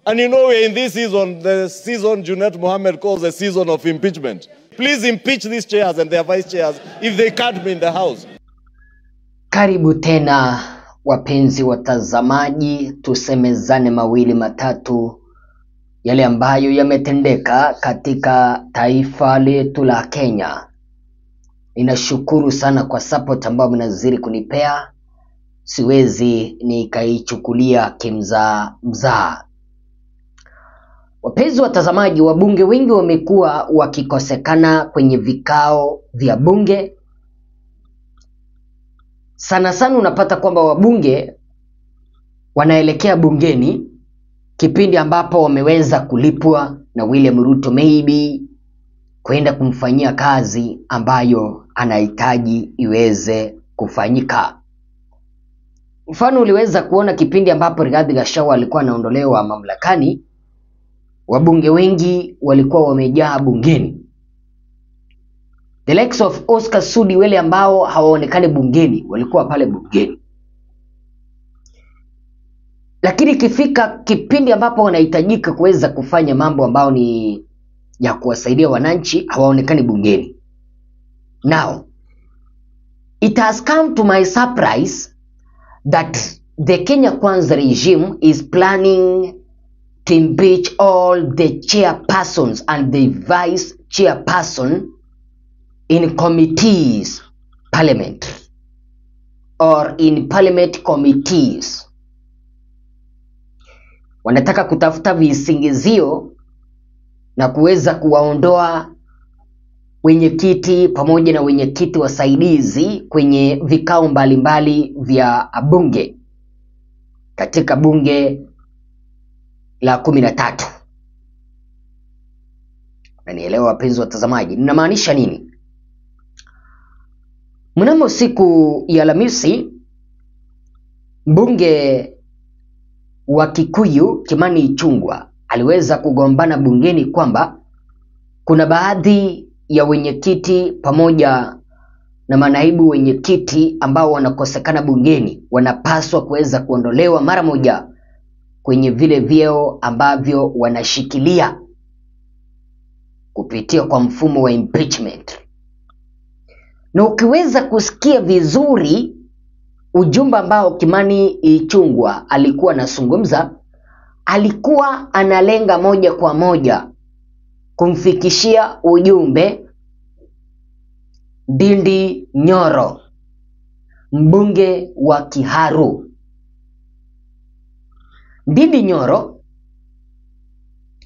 And you know we're in this season, the season Junet Mohammed calls the season of impeachment. Please impeach these chairs and their vice chairs if they can't be in the house. Karibu tena wapenzi watazamaji, tusemezane mawili matatu yale ambayo yametendeka katika taifa letu la Kenya. Ninashukuru sana kwa support ambayo mnazidi kunipea. Siwezi nikaichukulia kimzaa. Wapenzi watazamaji, wabunge wengi wamekuwa wakikosekana kwenye vikao vya bunge. Sana unapata kwamba wabunge wanaelekea bungeni kipindi ambapo wameweza kulipwa na William Ruto maybe kwenda kumfanyia kazi ambayo anahitaji iweze kufanyika. Mfano uliweza kuona kipindi ambapo Rigathi Gachagua alikuwa anaondolewa mamlakani, wabunge wengi walikuwa wamejaa bungeni. The likes of Oscar Sudi, wale ambao hawaonekani bungeni, walikuwa pale bungeni. Lakini ikifika kipindi ambapo wanahitajika kuweza kufanya mambo ambao ni ya kuwasaidia wananchi, hawaonekani bungeni. Now, it has come to my surprise that the Kenya Kwanza regime is planning to impeach all the chairpersons and the vice chairperson in committees, parliament, or in parliament committees. Wanataka kutafuta visingizio na kuweza kuwaondoa wenyekiti pamoja na wenyekiti wasaidizi kwenye vikao mbalimbali vya bunge katika bunge la 13. Nanielewa wapenzi watazamaji, ninamaanisha nini? Mnamo siku ya Alhamisi, mbunge wa Kikuyu Kimani Ichungwah aliweza kugombana bungeni kwamba kuna baadhi ya wenyekiti pamoja na manaibu wenyekiti ambao wanakosekana bungeni wanapaswa kuweza kuondolewa mara moja kwenye vile vyeo ambavyo wanashikilia kupitia kwa mfumo wa impeachment. Na ukiweza kusikia vizuri ujumbe ambao Kimani Ichungwah alikuwa anazungumza, alikuwa analenga moja kwa moja kumfikishia ujumbe Ndindi Nyoro, mbunge wa Kiharu. Ndindi Nyoro,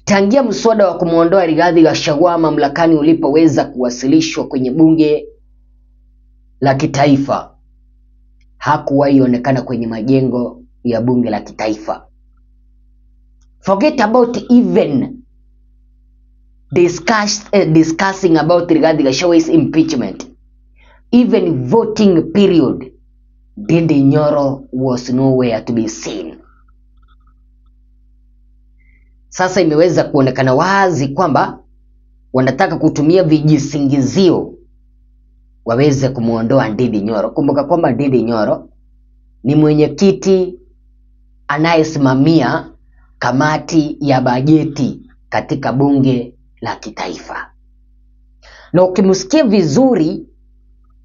tangia mswada wa kumuondoa Rigathi Gachagua mamlakani ulipoweza kuwasilishwa kwenye bunge la kitaifa, hakuwahi onekana kwenye majengo ya bunge la kitaifa. Forget about even discussing about Rigathi Gachagua's impeachment. Even voting period, Ndindi Nyoro was nowhere to be seen. Sasa imeweza kuonekana wazi kwamba wanataka kutumia vijisingizio waweze kumuondoa Ndindi Nyoro. Kumbuka kwamba Ndindi Nyoro ni mwenyekiti anayesimamia kamati ya bajeti katika bunge la kitaifa. Na ukimsikia vizuri,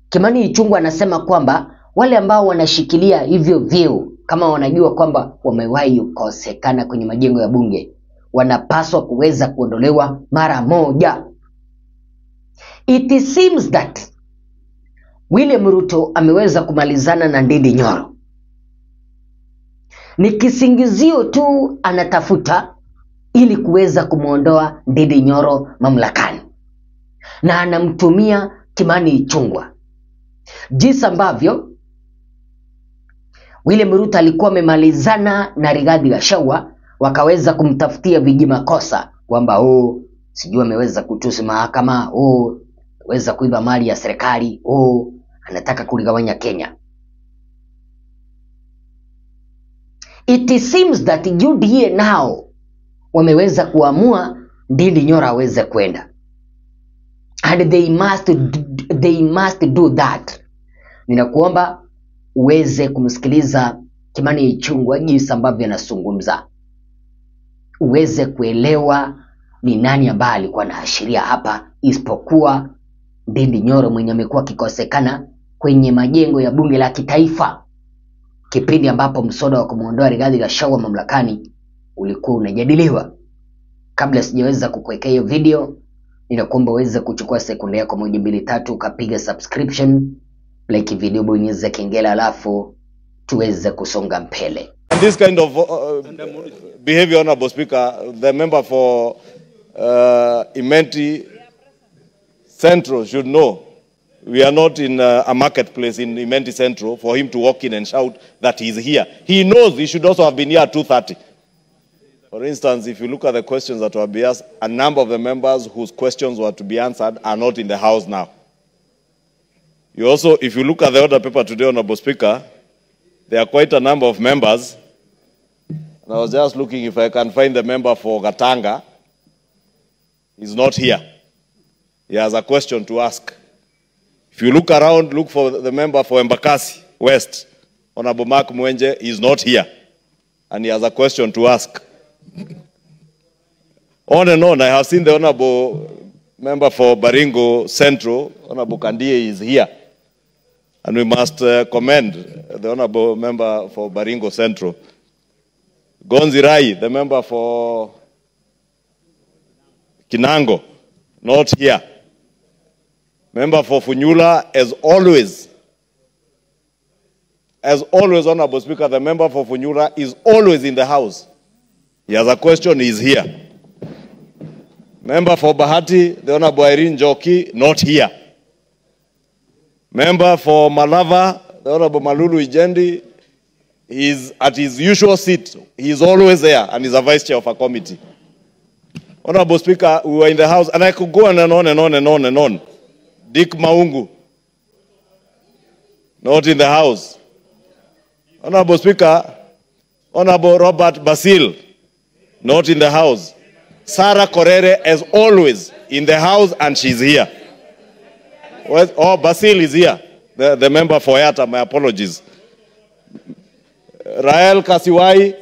Kimani Ichungwah anasema kwamba wale ambao wanashikilia hivyo vyeo, kama wanajua kwamba wamewahi kukosekana kwenye majengo ya bunge, wanapaswa kuweza kuondolewa mara moja. It seems that William Ruto ameweza kumalizana na Ndindi Nyoro. Ni kisingizio tu anatafuta ili kuweza kumuondoa Ndindi Nyoro mamlakani. Na anamtumia Kimani Ichungwah. Jinsi ambavyo William Ruto alikuwa amemalizana na Rigathi Gachagua, wakaweza kumtafutia vijimakosa kwamba sijui ameweza kutusi mahakama, weza kuiba mali ya serikali, anataka kuligawanya Kenya. It seems that UDA now wameweza kuamua Ndindi Nyoro aweze kwenda. And they must do that. Ninakuomba uweze kumsikiliza Kimani Ichungwah jinsi ambavyo anazungumza. uweze kuelewa ni nani ambaye alikuwa anaashiria hapa, isipokuwa Ndindi Nyoro mwenye amekuwa akikosekana kwenye majengo ya bunge la kitaifa kipindi ambapo mswada wa kumuondoa Rigathi Gachagua mamlakani ulikuwa unajadiliwa. Kabla sijaweza kukuwekea hiyo video, ninakuomba uweze kuchukua sekunde yako 1 2 3 ukapiga subscription, like video, bonyeza kengele, alafu tuweze kusonga mbele. And this kind of behavior, Honorable Speaker, the member for Imenti Central should know we are not in a marketplace in Imenti Central for him to walk in and shout that he's here. He knows he should also have been here at 2:30. For instance, if you look at the questions that were being asked, a number of the members whose questions were to be answered are not in the House now. You also, if you look at the order paper today, Honorable Speaker, there are quite a number of members. And I was just looking if I can find the member for Gatanga. He's not here. He has a question to ask. If you look around, look for the member for Embakasi West, Honorable Mark Mwenje. He's not here. And he has a question to ask. On and on, I have seen the Honorable member for Baringo Central, Honorable Kandie, is here. And we must commend the Honorable member for Baringo Central. Gonzi Rai, the member for Kinango, not here. Member for Funyula, as always, Honorable Speaker, the member for Funyula is always in the House. He has a question, he is here. Member for Bahati, the Honorable Irene Joki, not here. Member for Malava, the Honorable Malulu Ijendi, is at his usual seat. He is always there and is a vice chair of a committee. Honorable Speaker, we were in the House, and I could go on and on and on and on and on. Dick Maungu, not in the House. Honorable Speaker, Honorable Robert Basil, not in the House. Sarah Korere, as always, in the House, and she's here. Oh, Basil is here, the member for Yata, my apologies. Rael Kasiwai,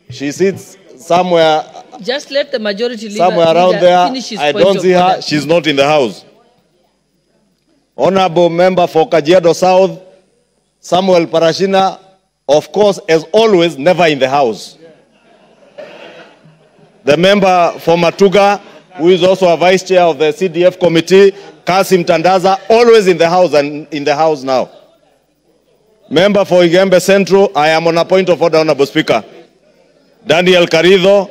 she sits somewhere. Just let the majority leader somewhere around there. finish his I point don't of see her. order. She's not in the House. Honorable member for Kajiado South, Samuel Parashina, of course, as always, never in the House. The member for Matuga, who is also a vice chair of the CDF committee, Kasim Tandaza, always in the House and in the House now. Member for Igembe Central, I am on a point of order, Honorable Speaker. Daniel Carido,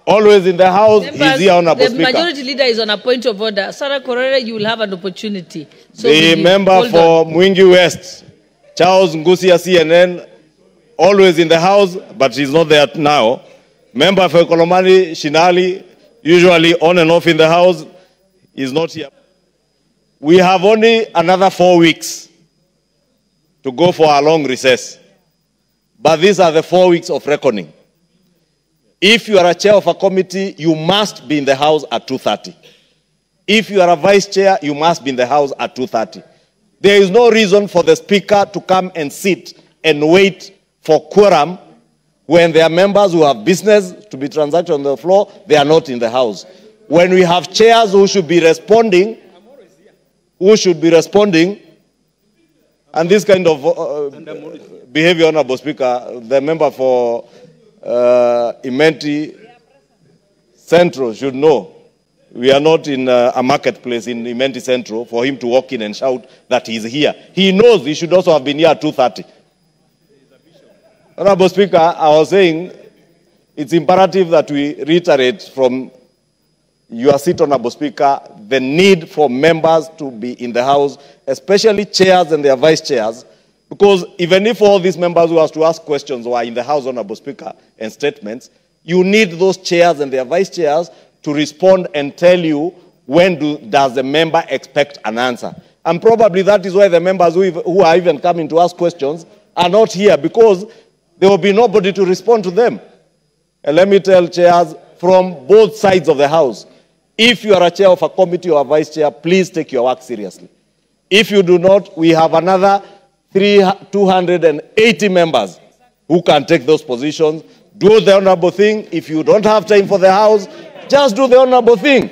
always in the House. Members, he's here, Honorable the Speaker. majority leader is on a point of order. Sarah Korere, you will have an opportunity. So The member for Mwingi West, Charles Ngusia CNN, always in the House, but he's not there now. Member for Kolomani Shinali, usually on and off in the House, is not here. We have only another 4 weeks to go for a long recess. But these are the 4 weeks of reckoning. If you are a chair of a committee, you must be in the House at 2:30. If you are a vice chair, you must be in the House at 2:30. There is no reason for the Speaker to come and sit and wait for quorum when there are members who have business to be transacted on the floor, they are not in the House. When we have chairs who should be responding, and this kind of behavior, Honorable Speaker, the member for Imenti Central should know we are not in a marketplace in Imenti Central for him to walk in and shout that he's here. He knows he should also have been here at 2:30. Honorable Speaker, I was saying it's imperative that we reiterate from your seat, Honorable Speaker, the need for members to be in the House, especially chairs and their vice chairs, because even if all these members who have to ask questions were in the House, Honorable Speaker, and statements, you need those chairs and their vice chairs to respond and tell you when does the member expect an answer. And probably that is why the members who are even coming to ask questions are not here, because there will be nobody to respond to them. And let me tell chairs from both sides of the House, if you are a chair of a committee or a vice chair, please take your work seriously. If you do not, we have another 280 members who can take those positions. Do the honorable thing. If you don't have time for the house, just do the honorable thing.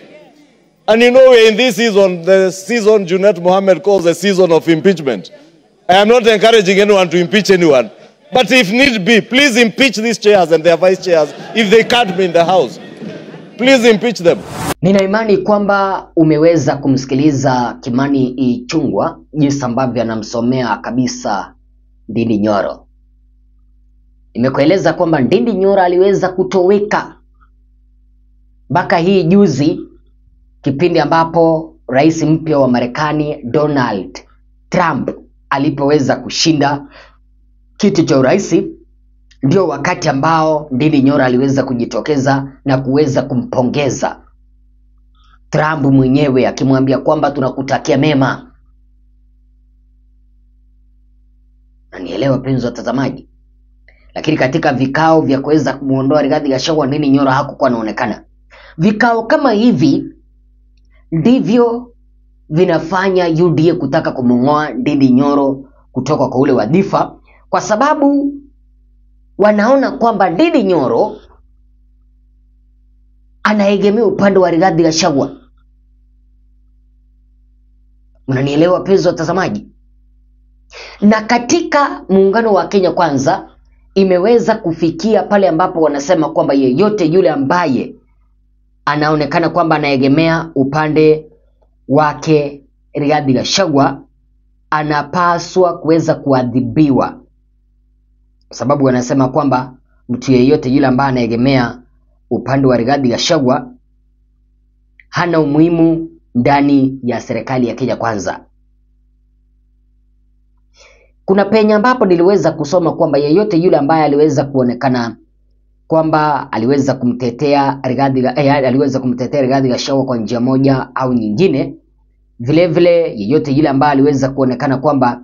And you know, we're in this season, the season Junet Mohammed calls the season of impeachment. I am not encouraging anyone to impeach anyone. But if need be, please impeach these chairs and their vice chairs if they can't be in the house. Please impeach them. Nina imani kwamba umeweza kumsikiliza Kimani Ichungwah jinsi ambavyo anamsomea kabisa Ndindi Nyoro. Nimekueleza kwamba Ndindi Nyoro aliweza kutoweka mpaka hii juzi, kipindi ambapo rais mpya wa Marekani Donald Trump alipoweza kushinda kiti cha urais. Ndio wakati ambao Ndindi Nyoro aliweza kujitokeza na kuweza kumpongeza Trump mwenyewe, akimwambia kwamba tunakutakia mema. Na nielewa penzi watazamaji, lakini katika vikao vya kuweza kumuondoa Rigathi Gachagua, Ndindi Nyoro hakukuwa anaonekana. Vikao kama hivi ndivyo vinafanya UDA kutaka kumng'oa Ndindi Nyoro kutoka kwa ule wadhifa, kwa sababu wanaona kwamba Ndindi Nyoro anaegemea upande wa Rigathi Gachagua. Mnanielewa penzi watazamaji? Na katika muungano wa Kenya Kwanza imeweza kufikia pale ambapo wanasema kwamba yeyote yule ambaye anaonekana kwamba anaegemea upande wake Rigathi Gachagua anapaswa kuweza kuadhibiwa, sababu wanasema kwamba mtu yeyote yule ambaye anaegemea upande wa Rigathi Gachagua hana umuhimu ndani ya serikali ya Kenya Kwanza. Kuna penye ambapo niliweza kusoma kwamba yeyote yule ambaye aliweza kuonekana kwamba aliweza kumtetea Rigathi Gachagua kwa njia moja au nyingine, vile vile yeyote yule ambaye aliweza kuonekana kwamba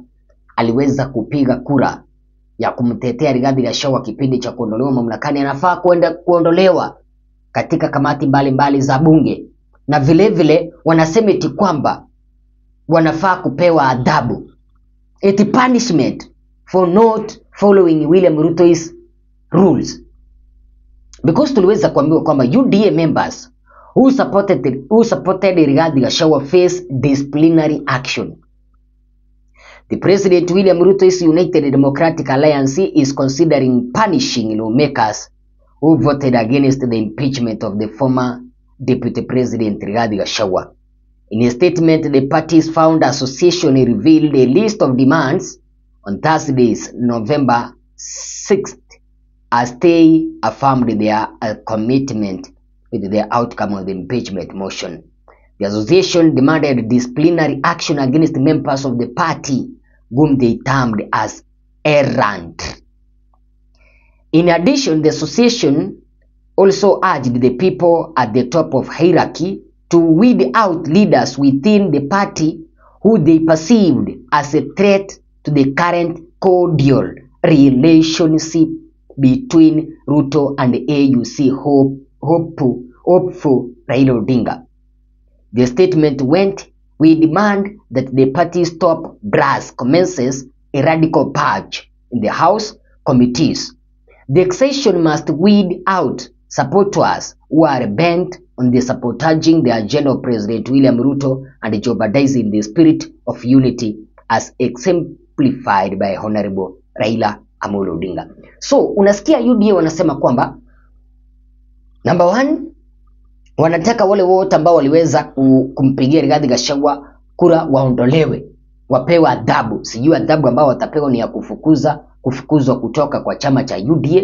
aliweza kupiga kura ya kumtetea Rigathi Gachagua kipindi cha kuondolewa mamlakani, anafaa kuondolewa katika kamati mbalimbali za bunge. Na vile vile wanasema eti kwamba wanafaa kupewa adhabu, eti punishment for not following William Ruto's rules. Because tuliweza kuambiwa kwamba UDA members who supported Rigathi Gachagua face disciplinary action. The President William Ruto's United Democratic Alliance is considering punishing lawmakers who voted against the impeachment of the former Deputy President Rigathi Gachagua. In a statement, the party's founder association revealed a list of demands on Thursday, November 6th, as they affirmed their commitment with the outcome of the impeachment motion. The association demanded disciplinary action against members of the party, whom they termed as errant. In addition, the association also urged the people at the top of hierarchy to weed out leaders within the party who they perceived as a threat to the current cordial relationship between Ruto and AUC hopeful Raila Odinga. The statement went, "We demand that the party's top brass commences a radical purge in the House committees. The accession must weed out supporters who are bent on the sabotaging the agenda of President William Ruto and jeopardizing the spirit of unity as exemplified by Honorable Raila Amolo Odinga." So unasikia UDA wanasema kwamba number one, wanataka wale wote ambao waliweza kumpigia Rigathi Gachagua kura waondolewe, wapewe adhabu. Sijui adhabu ambao watapewa ni ya kufukuzwa kutoka kwa chama cha UDA.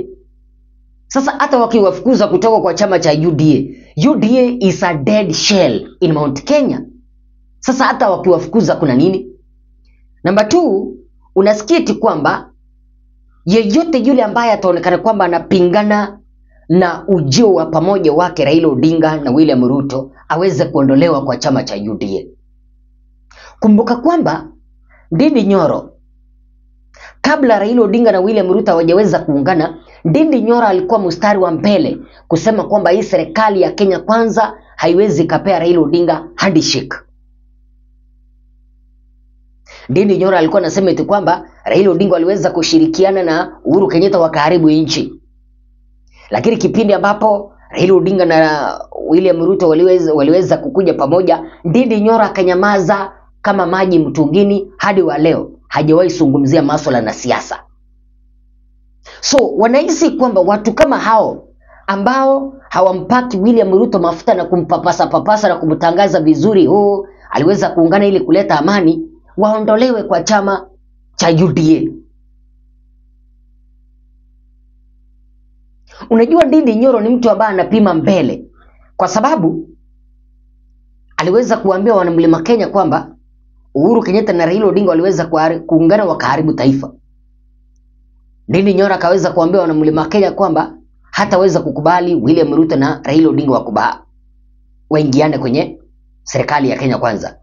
Sasa hata wakiwafukuza kutoka kwa chama cha UDA is a dead shell in Mount Kenya. Sasa hata wakiwafukuza kuna nini? Number two, unasikia kwamba yeyote yule ambaye ataonekana kwamba anapingana na ujio wa pamoja wake Raila Odinga na William Ruto aweze kuondolewa kwa chama cha UDA. Kumbuka kwamba Ndindi Nyoro, kabla Raila Odinga na William Ruto hawajaweza kuungana, Ndindi Nyoro alikuwa mstari wa mbele kusema kwamba hii serikali ya Kenya Kwanza haiwezi kapea Raila Odinga handshake. Ndindi Nyoro alikuwa anasema eti kwamba Raila Odinga aliweza kushirikiana na Uhuru Kenyatta wakaharibu nchi. Lakini kipindi ambapo Raila Odinga na William Ruto waliweza kukuja pamoja, Ndindi Nyoro akanyamaza kama maji mtungini. Hadi wa leo hajawahi zungumzia masuala na siasa. So wanahisi kwamba watu kama hao ambao hawampaki William Ruto mafuta na kumpapasa na kumtangaza vizuri, aliweza kuungana ili kuleta amani, waondolewe kwa chama cha UDA. Unajua Ndindi Nyoro ni mtu ambaye anapima mbele, kwa sababu aliweza kuambia wana Mlima Kenya kwamba Uhuru Kenyatta na Raila Odinga waliweza kuungana wakaharibu taifa. Ndindi Nyoro akaweza kuambia wana Mlima Kenya kwamba hataweza kukubali William Ruto na Raila Odinga waingiane kwenye serikali ya Kenya Kwanza.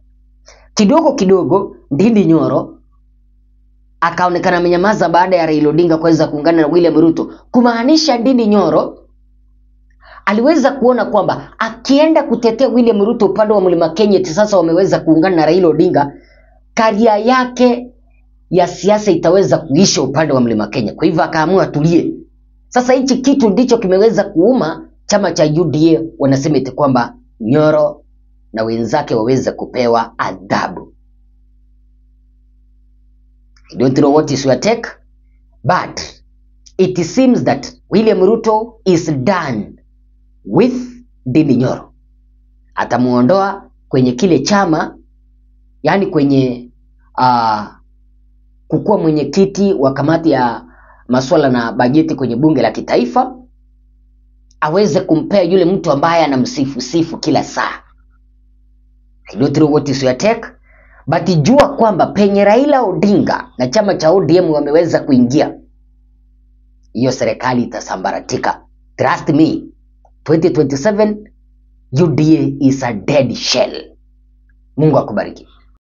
Kidogo Ndindi Nyoro akaonekana amenyamaza baada ya Raila Odinga kuweza kuungana na William Ruto, kumaanisha Ndindi Nyoro aliweza kuona kwamba akienda kutetea William Ruto upande wa Mlima Kenya, sasa wameweza kuungana na Raila Odinga, karia yake ya siasa itaweza kuisha upande wa Mlima Kenya. Kwa hivyo akaamua tulie. Sasa hichi kitu ndicho kimeweza kuuma chama cha UDA. Wanasema eti kwamba Nyoro na wenzake waweza kupewa adhabu. I don't know what is your take, but it seems that William Ruto is done with Ndindi Nyoro. Atamuondoa kwenye kile chama, yani kwenye kukuwa mwenyekiti wa kamati ya masuala na bajeti kwenye bunge la kitaifa, aweze kumpea yule mtu ambaye anamsifu kila saa. I don't know what is your take, but jua kwamba penye Raila Odinga na chama cha ODM wameweza kuingia, hiyo serikali itasambaratika. Trust me, 2027 UDA is a dead shell. Mungu akubariki.